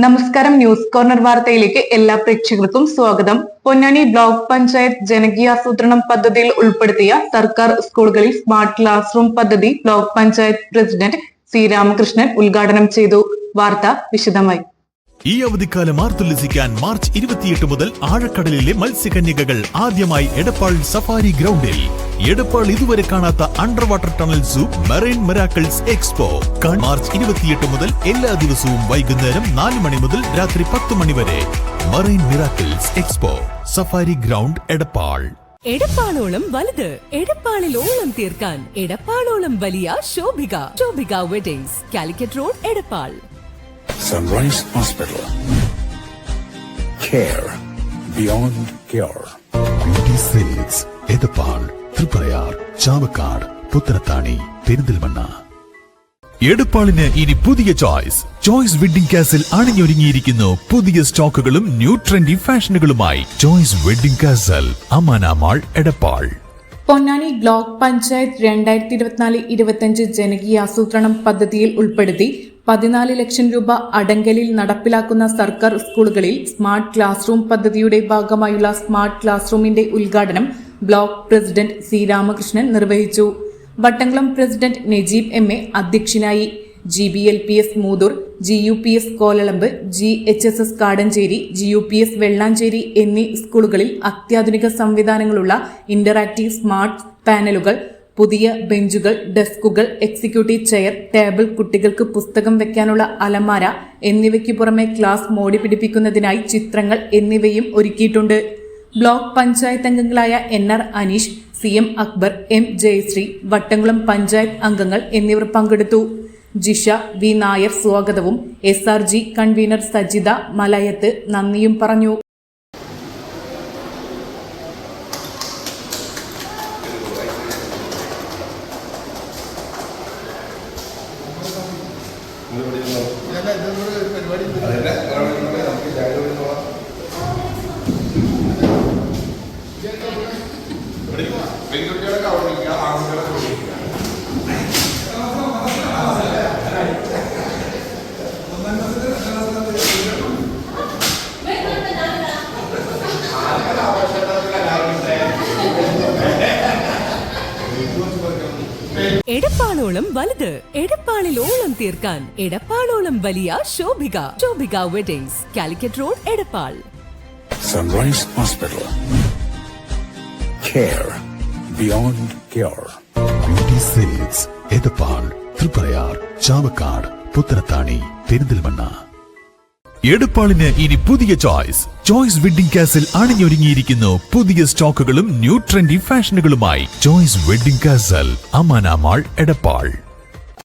നമസ്കാരം. News corner വാർത്തയിലേക്ക് എല്ലാ പ്രേക്ഷകർക്കും സ്വാഗതം. പൊന്നാനി ബ്ലോക്ക് പഞ്ചായത്ത് ജനകീയാസൂത്രണം പദ്ധതിയിൽ ഉൾപ്പെടുത്തിയ സർക്കാർ സ്കൂളുകളിൽ സ്മാർട്ട് ക്ലാസ് റൂം പദ്ധതി block panchayat president C Ramakrishnan ഉദ്ഘാടനം ചെയ്തു. വാർത്ത വിശദമായി. ഈ അവധിക്കാലം ആർത്തുല്ലസിക്കാൻ മാർച്ച് 28 മുതൽ ആഴക്കടലിലെ മത്സ്യകന്യകകൾ ആദ്യമായി എടപ്പാൾ സഫാരി ഗ്രൗണ്ടിൽ. എടപ്പാൾ ഇതുവരെ കാണാത്ത under water tunnel zoo marine miracles expo March 28 മുതൽ എല്ലാ ദിവസവും വൈകുന്നേരം 4 മണി മുതൽ രാത്രി 10 മണി വരെ. Marine miracles expo, safari ground, Edappal. എടപ്പാളോളം വലുത്, എടപ്പാളിൽ ഓളം തീർക്കാൻ എടപ്പാളോളം വലിയ Shobhika weddings, Calicut road, Edappal. Sunrise Hospital. Care beyond cure. Beauty Silks, Edappal, Thriprayar, Chavakkad, Puthanathani, Perinthalmanna. എടപ്പാളിന് ഇനി പുതിയ ചോയ്സ് വെഡിംഗ് കാസിൽ അണിഞ്ഞൊരുങ്ങിയിരിക്കുന്നു പുതിയ സ്റ്റോക്കുകളും ന്യൂ ട്രെൻഡി ഫാഷനുകളുമായി. Choice wedding castle, Amana mall, Edappal. Ponnani block panchayat 2024-25 ജനകീയാസൂത്രണം പദ്ധതിയിൽ ഉൾപ്പെടുത്തി 14 ലക്ഷം രൂപ അടങ്കലിൽ നടപ്പിലാക്കുന്ന സർക്കാർ സ്കൂളുകളിൽ സ്മാർട്ട് ക്ലാസ് റൂം പദ്ധതിയുടെ ഭാഗമായുള്ള സ്മാർട്ട് ക്ലാസ് റൂമിന്റെ ഉദ്ഘാടനം ബ്ലോക്ക് പ്രസിഡന്റ് സി രാമകൃഷ്ണൻ നിർവഹിച്ചു. വട്ടംകുളം പ്രസിഡന്റ് നജീബ് MA അധ്യക്ഷനായി. GBLPS Muthur, GUPS Kolalamb, GHSS Kadancheri, GUPS Vellanchery എന്നീ സ്കൂളുകളിൽ അത്യാധുനിക സംവിധാനങ്ങളുള്ള ഇന്ററാക്റ്റീവ് സ്മാർട്ട് പാനലുകൾ, പുതിയ ബെഞ്ചുകൾ, ഡെസ്കുകൾ, എക്സിക്യൂട്ടീവ് ചെയർ, ടേബിൾ, കുട്ടികൾക്ക് പുസ്തകം വെക്കാനുള്ള അലമാര എന്നിവയ്ക്ക് പുറമെ ക്ലാസ് മോടി പിടിപ്പിക്കുന്നതിനായി ചിത്രങ്ങൾ എന്നിവയും ഒരുക്കിയിട്ടുണ്ട്. ബ്ലോക്ക് പഞ്ചായത്ത് അംഗങ്ങളായ NR Aneesh, CM Akbar, M Jayashree, Vattamkulam panchayat അംഗങ്ങൾ എന്നിവർ പങ്കെടുത്തു. ജിഷ V നായർ സ്വാഗതവും SRG കൺവീനർ സജിത മലയത്ത് നന്ദിയും പറഞ്ഞു. എടപ്പാളോളം വലുത്, എടപ്പാളിൽ ഓളം തീർക്കാൻ എടപ്പാളോളം വലിയ Shobhika weddings, Calicut road, Edappal. Sunrise Hospital. Care beyond cure. Beauty Silks, Edappal, Thriprayar, Chavakkad, Puthanathani, Perinthalmanna. എടപ്പാളിന് ഇനി പുതിയ ചോയ്സ് വെഡിംഗ് കാസിൽ അണിഞ്ഞൊരുങ്ങിയിരിക്കുന്നു പുതിയ സ്റ്റോക്കുകളും ന്യൂ ട്രെൻഡി ഫാഷനുകളുമായി. Choice wedding castle, Amana mall, Edappal.